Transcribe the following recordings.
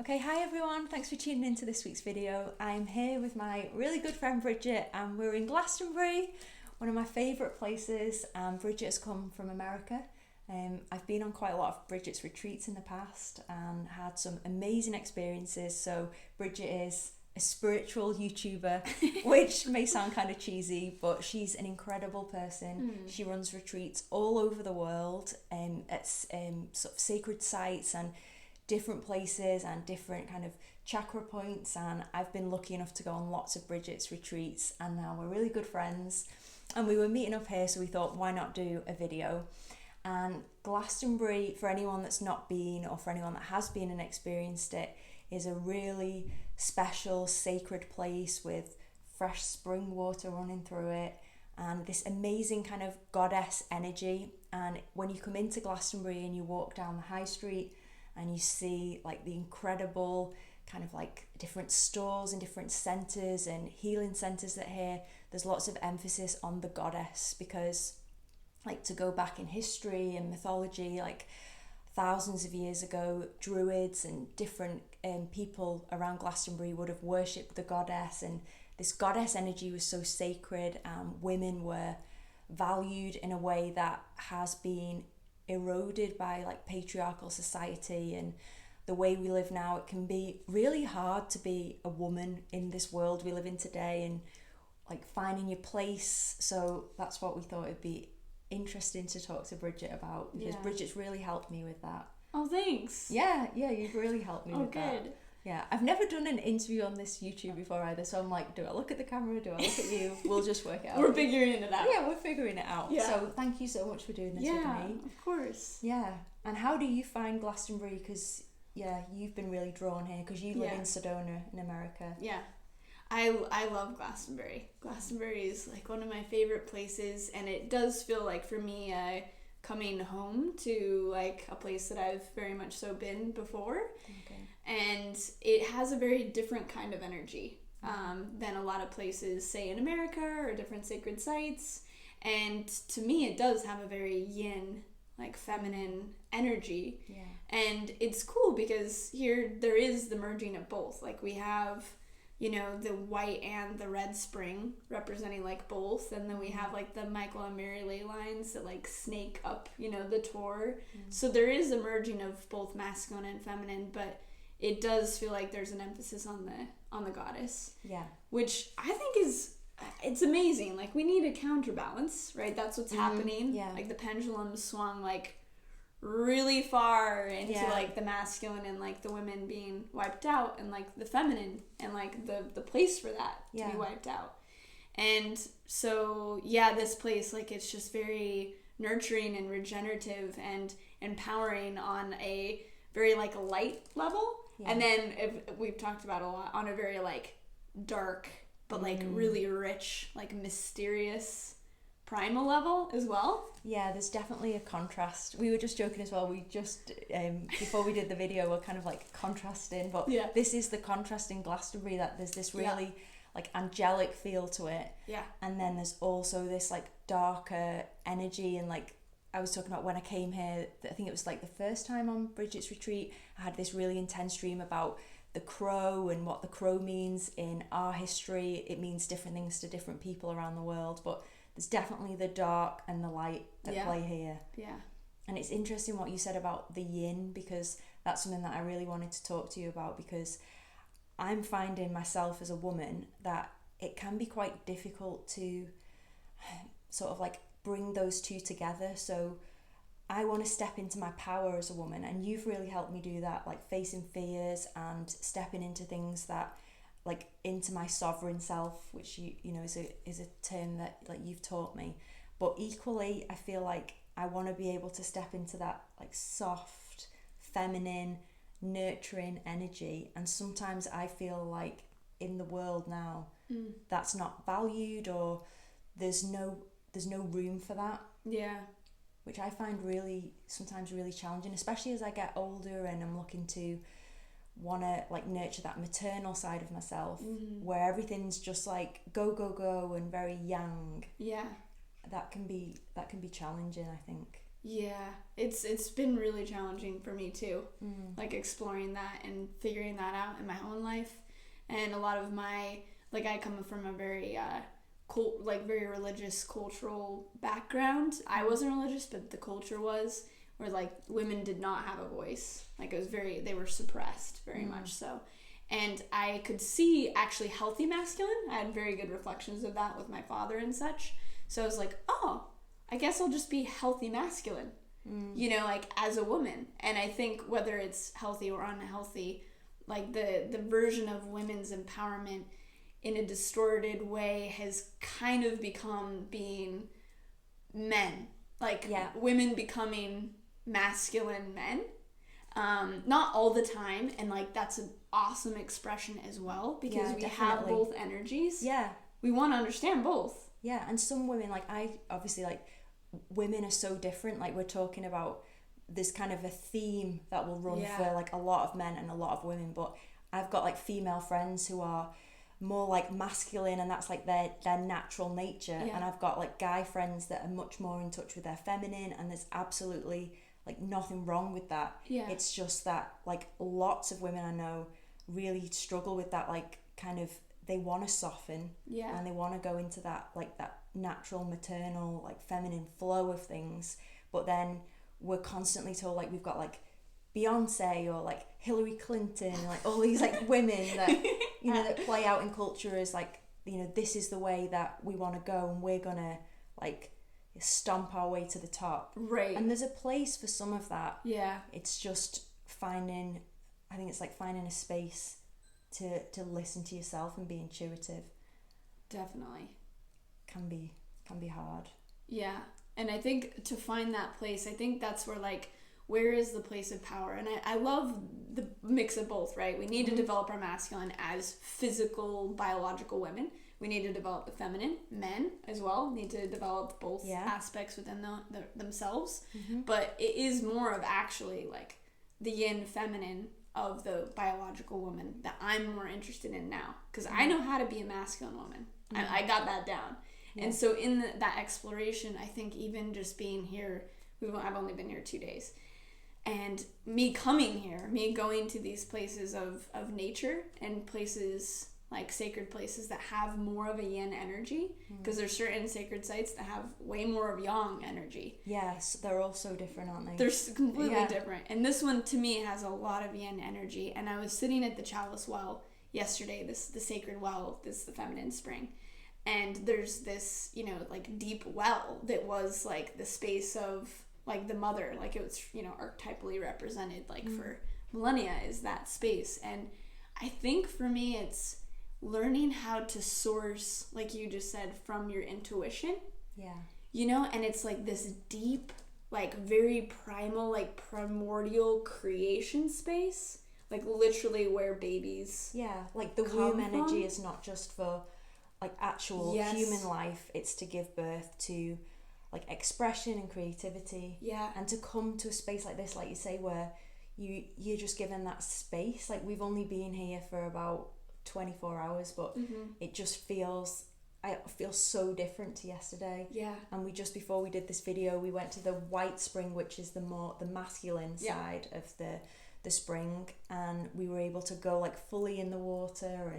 Okay, hi everyone, thanks for tuning into this week's video. I'm here with my really good friend Bridget and we're in Glastonbury, one of my favourite places. Bridget has come from America. I've been on quite a lot of Bridget's retreats in the past and had some amazing experiences. So Bridget is a spiritual YouTuber, which may sound kind of cheesy, but she's an incredible person. She runs retreats all over the world at sort of sacred sites and different places and different kind of chakra points, and I've been lucky enough to go on lots of Bridget's retreats, and now we're really good friends and we were meeting up here, so we thought why not do a video. And Glastonbury, for anyone that's not been or for anyone that has been and experienced it, is a really special sacred place with fresh spring water running through it and this amazing kind of goddess energy. And when you come into Glastonbury and you walk down the high street and you see like the incredible kind of like different stores and different centres and healing centres that here, there's lots of emphasis on the goddess, because like to go back in history and mythology, like thousands of years ago, druids and different people around Glastonbury would have worshipped the goddess, and this goddess energy was so sacred. Women were valued in a way that has been eroded by like patriarchal society and the way we live now. It can be really hard to be a woman in this world we live in today and like finding your place. So that's what we thought it'd be interesting to talk to Bridget about, because Bridget's really helped me with that. Oh, thanks. Yeah, you've really helped me with that. Good. Yeah, I've never done an interview on this YouTube before either, so I'm like, do I look at the camera, do I look at you? We'll just work it out. We're figuring it out. Yeah, we're figuring it out. Yeah. So thank you so much for doing this with me. Yeah, of course. Yeah, and how do you find Glastonbury? Because, you've been really drawn here because you live in Sedona in America. Yeah, I love Glastonbury. Glastonbury is like one of my favorite places, and it does feel like for me coming home to like a place that I've very much so been before. Okay. And it has a very different kind of energy than a lot of places, say in America or different sacred sites. And to me, it does have a very yin, like feminine energy. Yeah. And it's cool because here there is the merging of both. Like we have, you know, the white and the red spring representing like both, and then we have like the Michael and Mary ley lines that like snake up, you know, the Tor. So there is a merging of both masculine and feminine, but it does feel like there's an emphasis on the goddess. Yeah. Which I think it's amazing. Like we need a counterbalance, right? That's what's happening. Yeah. Like the pendulum swung like really far into like the masculine and like the women being wiped out, and like the feminine and like the place for that to be wiped out. And so this place, like it's just very nurturing and regenerative and empowering on a very like light level. And then we've talked about a lot on a very like dark but like really rich, like mysterious primal level as well. Yeah, there's definitely a contrast. We were just joking as well. We just before we did the video, we're kind of like contrasting, but this is the contrast in Glastonbury, that there's this really like angelic feel to it. Yeah. And then there's also this like darker energy, and like I was talking about when I came here, I think it was like the first time on Bridget's retreat, I had this really intense dream about the crow and what the crow means in our history. It means different things to different people around the world, but there's definitely the dark and the light at play here. Yeah. And it's interesting what you said about the yin, because that's something that I really wanted to talk to you about, because I'm finding myself as a woman that it can be quite difficult to sort of like bring those two together. So I want to step into my power as a woman, and you've really helped me do that, like facing fears and stepping into things that like into my sovereign self, which you know is a term that like you've taught me. But equally, I feel like I want to be able to step into that like soft, feminine, nurturing energy, and sometimes I feel like in the world now that's not valued, or there's no room for that. Yeah. Which I find sometimes really challenging, especially as I get older and I'm looking to want to like nurture that maternal side of myself, where everything's just like go and very yang. Yeah. That can be challenging, I think. Yeah, it's been really challenging for me too, like exploring that and figuring that out in my own life. And a lot of my, like, I come from a very very religious cultural background. I wasn't religious, but the culture was, where like women did not have a voice. Like it was they were suppressed very much so. And I could see actually healthy masculine. I had very good reflections of that with my father and such. So I was like, oh, I guess I'll just be healthy masculine, you know, like as a woman. And I think whether it's healthy or unhealthy, like the version of women's empowerment in a distorted way has kind of become being men, like women becoming masculine men. Not all the time, and like that's an awesome expression as well, because we have both energies. Yeah. We want to understand both. Yeah, and some women, like I obviously, like, women are so different. Like we're talking about this kind of a theme that will run for like a lot of men and a lot of women, but I've got like female friends who are more like masculine, and that's like their natural nature, and I've got like guy friends that are much more in touch with their feminine, and there's absolutely like nothing wrong with that. It's just that like lots of women I know really struggle with that, like kind of they want to soften and they want to go into that like that natural maternal like feminine flow of things, but then we're constantly told like we've got like Beyonce or like Hillary Clinton, like all these like women that you know that play out in culture as like, you know, this is the way that we want to go and we're gonna like stomp our way to the top, right? And there's a place for some of that. It's just finding, I think it's like finding a space to listen to yourself and be intuitive. Definitely can be hard. And I think to find that place, I think that's where like, where is the place of power? And I love the mix of both, right? We need to develop our masculine as physical, biological women. We need to develop the feminine. Men as well need to develop both aspects within themselves. But it is more of actually like the yin feminine of the biological woman that I'm more interested in now. Because I know how to be a masculine woman. I got that down. And so in that exploration, I think even just being here, I've only been here 2 days. And me coming here, me going to these places of nature and places like sacred places that have more of a yin energy, because there's certain sacred sites that have way more of yang energy. Yes, they're all so different, aren't they? They're completely different. And this one to me has a lot of yin energy. And I was sitting at the Chalice Well yesterday, the sacred well, the feminine spring. And there's this, you know, like deep well that was like the space of like the mother, like it was, you know, archetypally represented like for millennia is that space. And I think for me it's learning how to source, like you just said, from your intuition. You know, and it's like this deep, like very primal, like primordial creation space, like literally where babies like the womb energy is not just for like actual human life, it's to give birth to like expression and creativity, and to come to a space like this, like you say, where you're just given that space. Like we've only been here for about 24 hours, but it just feels so different to yesterday. And we just before we did this video, we went to the white spring, which is the masculine side of the spring, and we were able to go like fully in the water,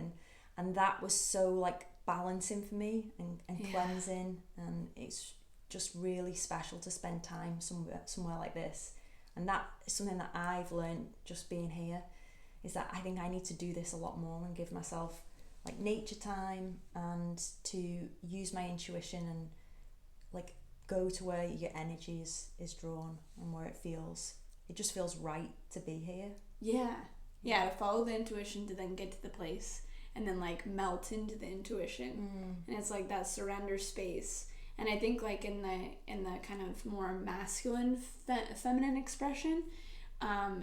and that was so like balancing for me and cleansing, and it's just really special to spend time somewhere like this. And that is something that I've learned just being here, is that I think I need to do this a lot more and give myself like nature time and to use my intuition and like go to where your energy is drawn and where it just feels right to be here. To follow the intuition to then get to the place and then like melt into the intuition. And it's like that surrender space. And I think like in the kind of more masculine feminine expression,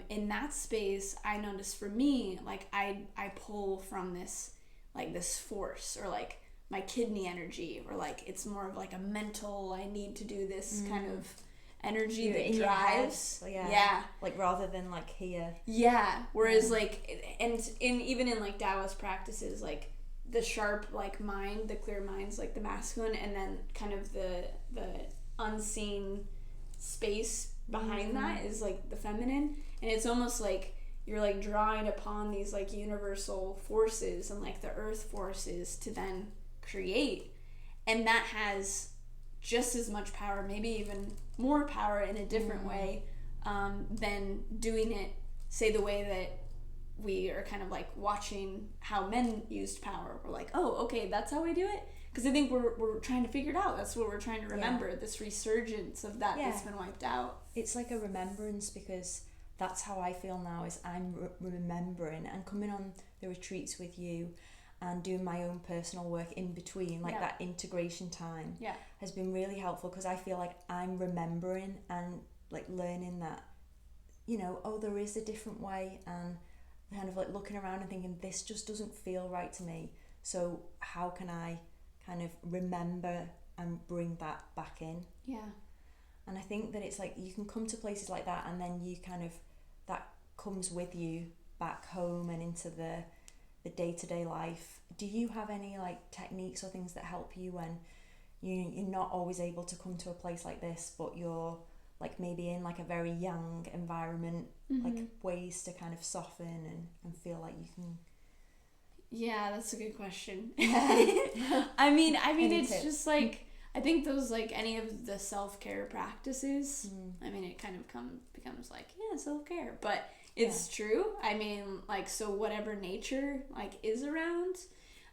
in that space, I notice for me, like I pull from this force, or like my kidney energy, or like it's more of like a mental, I need to do this kind of energy that drives. Like rather than like here. Whereas like, and even in like Taoist practices, like the sharp like mind, the clear mind's like the masculine, and then kind of the unseen space behind that is like the feminine, and it's almost like you're like drawing upon these like universal forces and like the earth forces to then create, and that has just as much power, maybe even more power in a different way than doing it, say, the way that we are kind of like watching how men used power. We're like, oh, okay, that's how we do it. Because I think we're trying to figure it out. That's what we're trying to remember, this resurgence of that that's been wiped out. It's like a remembrance, because that's how I feel now, is I'm remembering and coming on the retreats with you and doing my own personal work in between, like that integration time has been really helpful, because I feel like I'm remembering and like learning that, you know, oh, there is a different way, and kind of like looking around and thinking, this just doesn't feel right to me. So how can I kind of remember and bring that back in? Yeah. And I think that it's like you can come to places like that, and then you kind of, that comes with you back home and into the day-to-day life. Do you have any like techniques or things that help you when you're not always able to come to a place like this, but you're like maybe in like a very young environment, like ways to kind of soften and feel like you can? Yeah, that's a good question. I mean Any it's tips? just like, I think those, like, any of the self-care practices, I mean, it kind of becomes like, yeah, self-care, but it's true. I mean, like, so whatever nature like is around,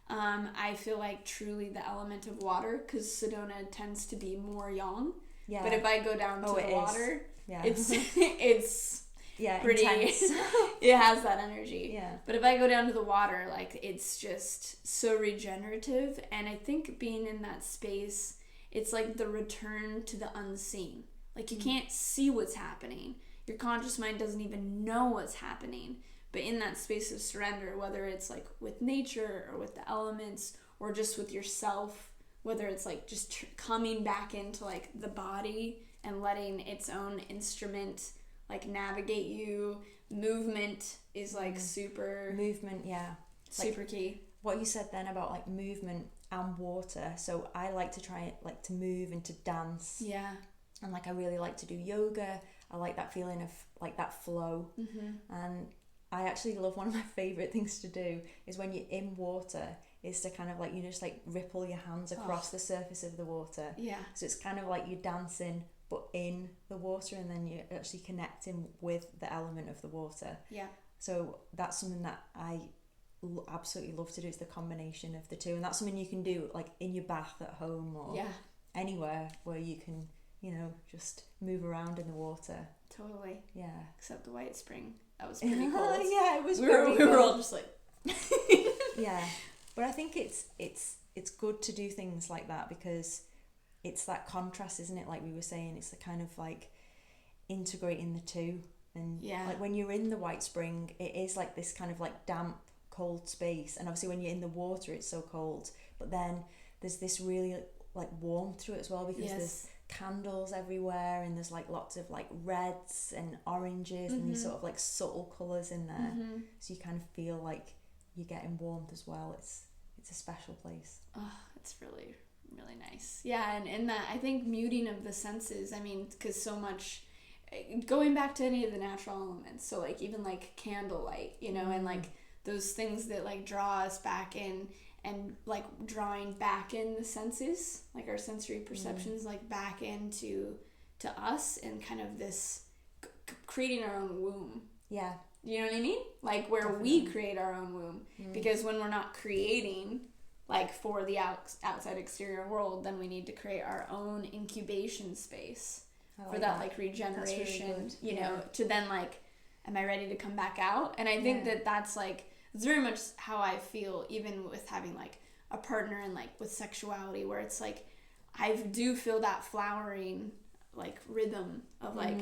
I feel like truly the element of water, because Sedona tends to be more yang. Yeah. But if I go down to the water, it's pretty intense. It has that energy. Yeah. But if I go down to the water, like, it's just so regenerative, and I think being in that space, it's like the return to the unseen. Like, you can't see what's happening. Your conscious mind doesn't even know what's happening. But in that space of surrender, whether it's like with nature or with the elements or just with yourself, whether it's like just coming back into like the body and letting its own instrument like navigate you. Movement is like super key. What you said then about like movement and water. So I like to try like to move and to dance. Yeah. And like I really like to do yoga. I like that feeling of like that flow. And I actually love, one of my favourite things to do is when you're in water, is to kind of like, you just like ripple your hands across the surface of the water. Yeah. So it's kind of like you're dancing but in the water, and then you're actually connecting with the element of the water. Yeah. So that's something that I absolutely love to do. It's the combination of the two, and that's something you can do like in your bath at home or anywhere where you can, you know, just move around in the water. Totally. Yeah. Except the White Spring. That was pretty cold. Yeah, it was we were all just like yeah. But I think it's good to do things like that, because it's that contrast, isn't it? Like we were saying, it's the kind of like integrating the two. And like when you're in the White Spring, it is like this kind of like damp, cold space, and obviously when you're in the water it's so cold, but then there's this really like warmth to it as well, because there's candles everywhere, and there's like lots of like reds and oranges and these sort of like subtle colours in there, so you kind of feel like you're getting warmth as well. It's a special place. Oh, it's really, really nice. Yeah, and in that, I think muting of the senses, I mean, because so much, going back to any of the natural elements, so like even like candlelight, you know, and like those things that like draw us back in, and like drawing back in the senses, like our sensory perceptions, like back into us, and kind of this creating our own womb. Yeah. You know what I mean? Like where we create our own womb. Because when we're not creating like for the outside exterior world, then we need to create our own incubation space for that like regeneration, really, you know, to then like, am I ready to come back out? And I think that's like, it's very much how I feel even with having like a partner and like with sexuality, where it's like I do feel that flowering like rhythm of like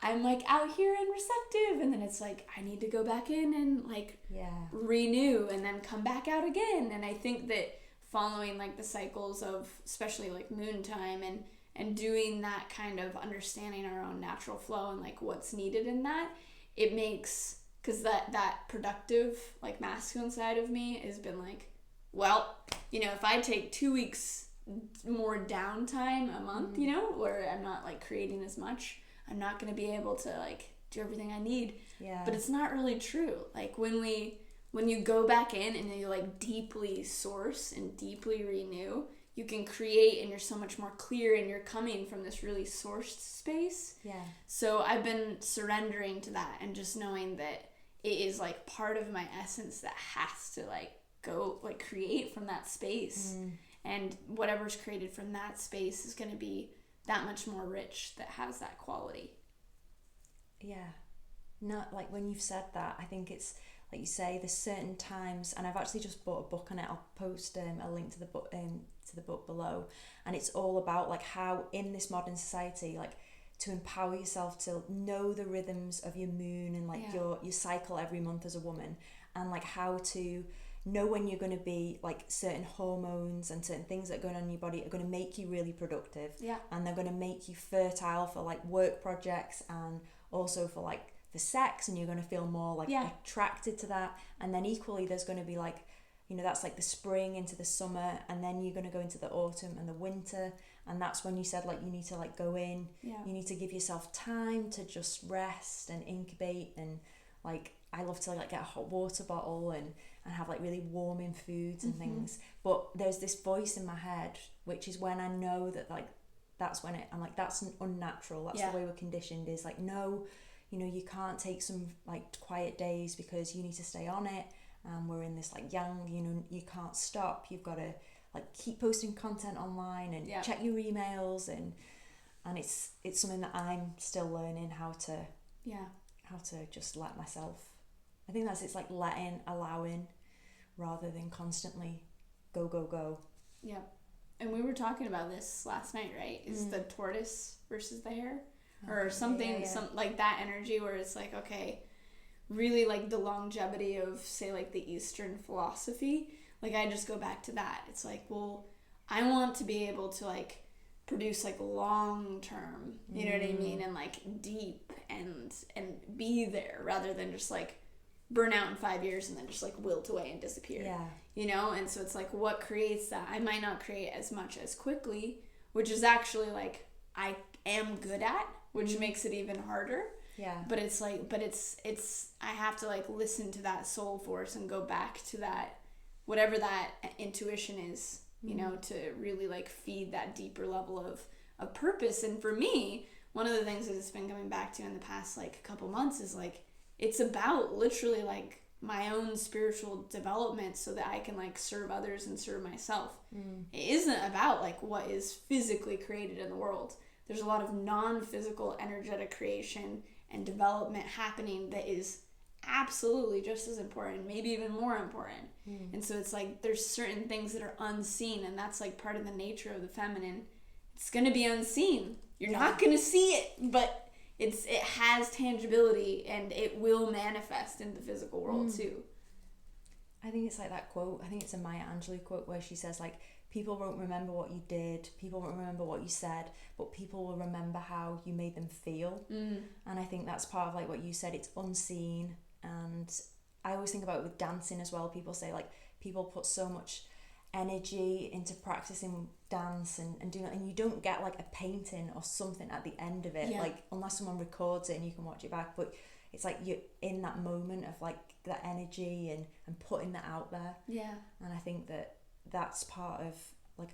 I'm like out here and receptive, and then it's like I need to go back in and like renew and then come back out again. And I think that following like the cycles of especially like moon time and doing that kind of understanding our own natural flow and like what's needed in that, it makes, because that productive like masculine side of me has been like, well, you know, if I take 2 weeks more downtime a month, you know, where I'm not like creating as much, I'm not going to be able to like do everything I need. Yeah. But it's not really true. Like when you go back in and you like deeply source and deeply renew, you can create, and you're so much more clear, and you're coming from this really sourced space. Yeah. So I've been surrendering to that and just knowing that it is like part of my essence that has to like go like create from that space. And whatever's created from that space is going to be that much more rich, that has that quality. Yeah. Not like when you've said that, I think it's like you say, there's certain times, and I've actually just bought a book on it. I'll post a link to the book below, and it's all about like how in this modern society, like to empower yourself to know the rhythms of your moon and like your cycle every month as a woman, and like how to know when you're going to be like certain hormones and certain things that are going on in your body are going to make you really productive, and they're going to make you fertile for like work projects and also for like the sex, and you're going to feel more like attracted to that. And then equally there's going to be like, you know, that's like the spring into the summer, and then you're going to go into the autumn and the winter, and that's when you said like you need to like go in, you need to give yourself time to just rest and incubate. And like I love to like get a hot water bottle and have like really warming foods and things, but there's this voice in my head which is when I know that like that's when I'm like, that's unnatural, that's the way we're conditioned, is like, no, you know, you can't take some like quiet days because you need to stay on it, and we're in this like young, you know, you can't stop, you've got to like keep posting content online and check your emails, and it's something that I'm still learning how to just let myself. I think it's like allowing rather than constantly go. Yeah. And we were talking about this last night, right? Is the tortoise versus the hare? Or something, some like that energy where it's like, okay, really like the longevity of, say, like the Eastern philosophy. Like I just go back to that. It's like, well, I want to be able to like produce like long term, you know what I mean? And like deep and be there rather than just like burn out in 5 years and then just like wilt away and disappear. Yeah. You know? And so it's like, what creates that? I might not create as much as quickly, which is actually like I am good at, which makes it even harder. Yeah. But it's like, it's I have to like listen to that soul force and go back to that, whatever that intuition is, you know, to really like feed that deeper level of purpose. And for me, one of the things that it's been coming back to in the past like couple months is like, it's about literally like my own spiritual development so that I can like serve others and serve myself. It isn't about like what is physically created in the world. There's a lot of non-physical energetic creation and development happening that is absolutely just as important, maybe even more important. And so it's like there's certain things that are unseen, and that's like part of the nature of the feminine. It's going to be unseen. You're not going to see it, but it has tangibility, and it will manifest in the physical world too. I think it's like that quote, I think it's a Maya Angelou quote where she says like, people won't remember what you did, people won't remember what you said, but people will remember how you made them feel. And I think that's part of like what you said, it's unseen. And I always think about it with dancing as well. People say like people put so much energy into practicing dance and doing it, and you don't get like a painting or something at the end of it, like unless someone records it and you can watch it back. But it's like you're in that moment of like that energy and putting that out there. And I think that's part of like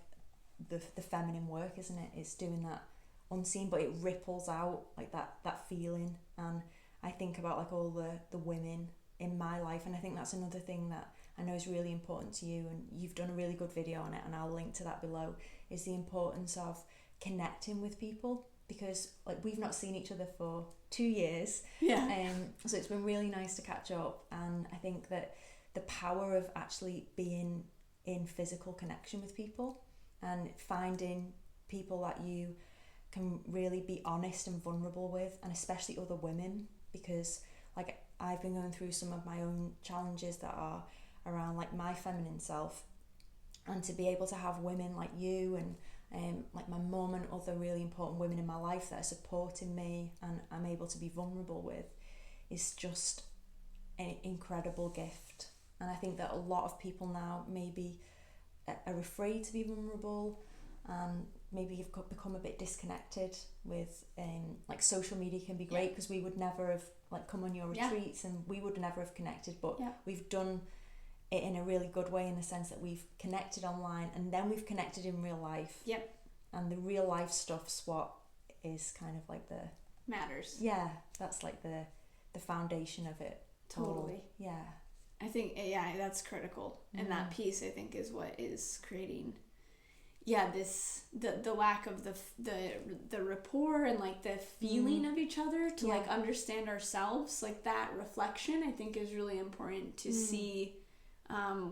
the feminine work, isn't it? It's doing that unseen, but it ripples out like that feeling. And I think about like all the women in my life, and I think that's another thing that I know is really important to you, and you've done a really good video on it, and I'll link to that below, is the importance of connecting with people, because like we've not seen each other for 2 years. So it's been really nice to catch up, and I think that the power of actually being in physical connection with people and finding people that you can really be honest and vulnerable with, and especially other women, because like I've been going through some of my own challenges that are around like my feminine self, and to be able to have women like you and like my mum and other really important women in my life that are supporting me and I'm able to be vulnerable with is just an incredible gift. And I think that a lot of people now maybe are afraid to be vulnerable, and maybe you've become a bit disconnected with like social media can be great because we would never have like come on your retreats and we would never have connected, but we've done it in a really good way in the sense that we've connected online and then we've connected in real life. And the real life stuff's what is kind of like the matters. That's like the foundation of it. Totally. I think that's critical, and that piece I think is what is creating this the lack of the rapport and like the feeling of each other to like understand ourselves. Like that reflection I think is really important to see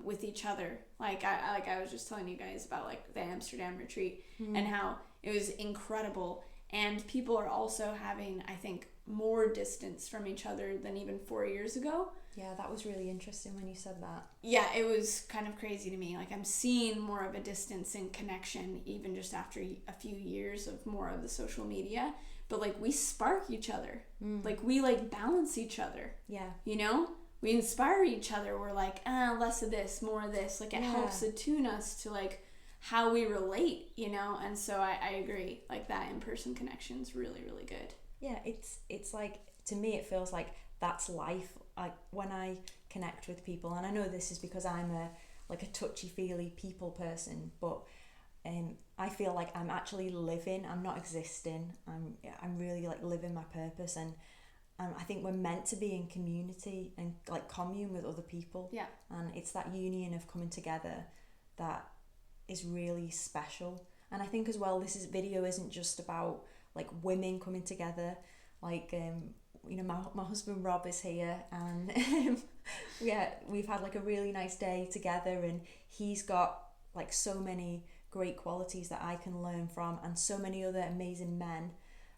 with each other. Like I was just telling you guys about like the Amsterdam retreat and how it was incredible, and people are also having, I think, more distance from each other than even 4 years ago. Yeah, that was really interesting when you said that. Yeah, it was kind of crazy to me. Like I'm seeing more of a distance and connection even just after a few years of more of the social media. But like we spark each other. Like we like balance each other. You know? We inspire each other. We're like, less of this, more of this. Like it helps attune us to like how we relate, you know? And so I agree. Like that in-person connection is really, really good. Yeah, it's like, to me it feels like that's life. Like when I connect with people, and I know this is because I'm a touchy-feely people person, but I feel like I'm actually living. I'm not existing. I'm really like living my purpose, and I think we're meant to be in community and like commune with other people. And it's that union of coming together that is really special. And I think as well, video isn't just about like women coming together. Like you know, my husband Rob is here, and we've had like a really nice day together, and he's got like so many great qualities that I can learn from, and so many other amazing men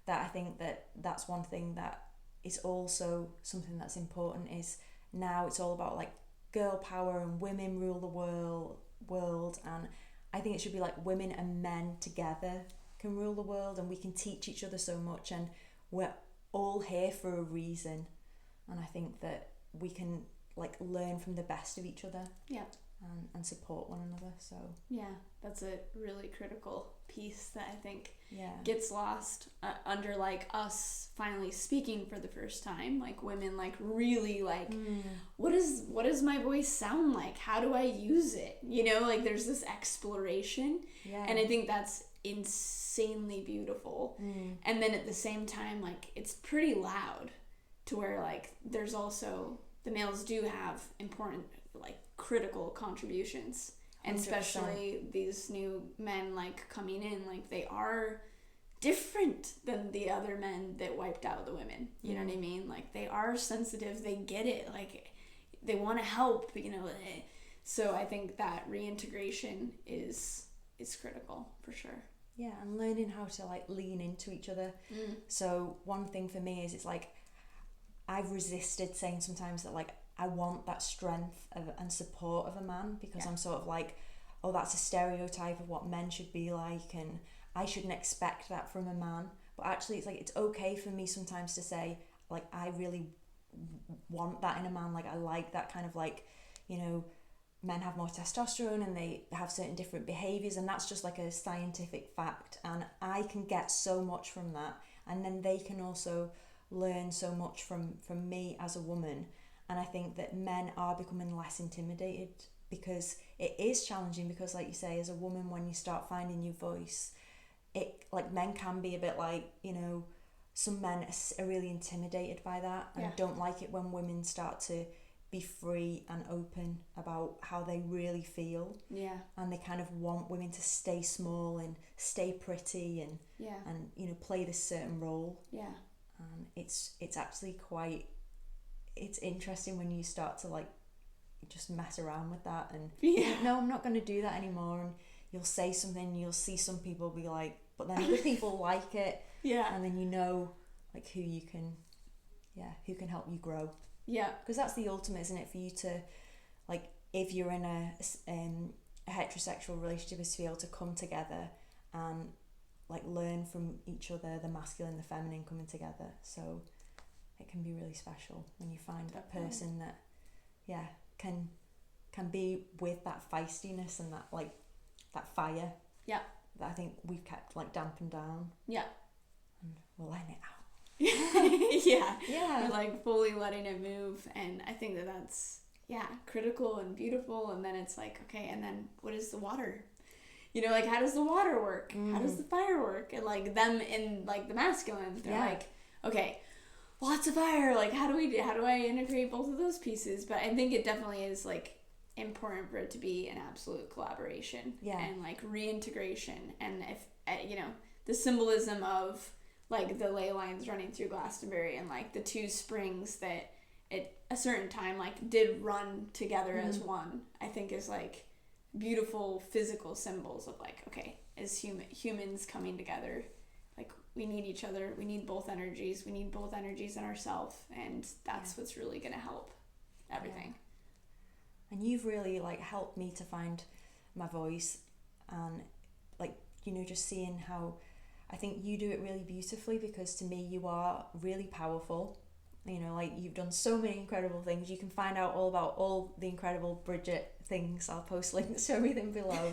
that I think that's one thing that is also something that's important. Is now it's all about like girl power and women rule the world, and I think it should be like women and men together can rule the world, and we can teach each other so much, and we're all here for a reason, and I think that we can like learn from the best of each other and support one another. So that's a really critical piece that I think gets lost under like us finally speaking for the first time, like women like really like what does my voice sound like, how do I use it, you know, like there's this exploration and I think that's insanely beautiful. And then at the same time, like it's pretty loud to where like there's also the males do have important like critical contributions, and 100%. Especially these new men like coming in, like they are different than the other men that wiped out the women, you know what I mean, like they are sensitive, they get it, like they want to help, you know. So I think that reintegration is critical for sure. Yeah, and learning how to like lean into each other. So one thing for me is it's like I've resisted saying sometimes that like I want that strength and support of a man, because I'm sort of like, oh, that's a stereotype of what men should be like, and I shouldn't expect that from a man. But actually it's like it's okay for me sometimes to say like I really want that in a man. Like I like that kind of like, you know, men have more testosterone and they have certain different behaviors, and that's just like a scientific fact, and I can get so much from that, and then they can also learn so much from me as a woman. And I think that men are becoming less intimidated, because it is challenging, because like you say, as a woman, when you start finding your voice, it like men can be a bit like, you know, some men are really intimidated by that and don't like it when women start to be free and open about how they really feel. And they kind of want women to stay small and stay pretty and you know, play this certain role. And it's actually quite, it's interesting when you start to like just mess around with that and no, I'm not going to do that anymore, and you'll say something and you'll see some people be like, but then other people like it, and then you know like who can help you grow. Because that's the ultimate, isn't it, for you to like, if you're in a heterosexual relationship, is to be able to come together and like learn from each other, the masculine, the feminine coming together. So it can be really special when you find that person that can be with that feistiness and that like that fire. that I think we've kept like dampened down. Yeah. And we're letting it out. We're like fully letting it move, and I think that's critical and beautiful. And then it's like, okay, and then what is the water? You know, like, how does the water work? How does the fire work? And like them in like the masculine, they're like, okay, lots of fire, like how do I integrate both of those pieces? But I think it definitely is like important for it to be an absolute collaboration and like reintegration. And if you know, the symbolism of like the ley lines running through Glastonbury and like the two springs that at a certain time like did run together as one, I think is like beautiful physical symbols of like, okay, as humans coming together, like we need each other, we need both energies in ourselves, and that's what's really going to help everything. And you've really like helped me to find my voice, and like, you know, just seeing how I think you do it really beautifully, because to me you are really powerful. You know, like, you've done so many incredible things. You can find out all about all the incredible Bridget things. I'll post links to everything below.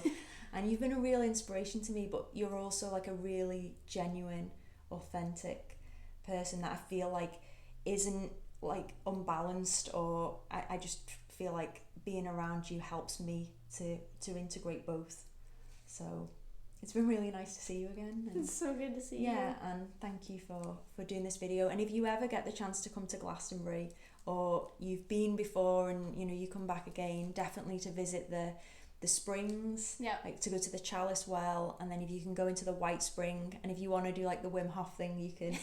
And you've been a real inspiration to me, but you're also like a really genuine, authentic person that I feel like isn't like unbalanced, or I just feel like being around you helps me to integrate both. So it's been really nice to see you again. And it's so good to see you. Yeah, and thank you for doing this video. And if you ever get the chance to come to Glastonbury, or you've been before and you know you come back again, definitely to visit the springs. Yeah. Like to go to the Chalice Well, and then if you can go into the White Spring, and if you want to do like the Wim Hof thing, you can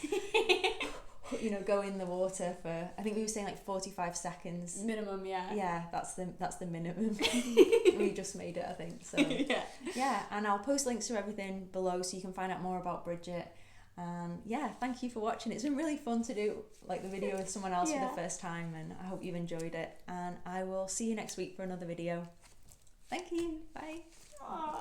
you know, go in the water for, I think we were saying like 45 seconds minimum. Yeah, that's the minimum. We just made it, I think. So yeah, and I'll post links to everything below so you can find out more about Bridget. Thank you for watching. It's been really fun to do like the video with someone else for the first time, and I hope you've enjoyed it, and I will see you next week for another video. Thank you. Bye. Aww.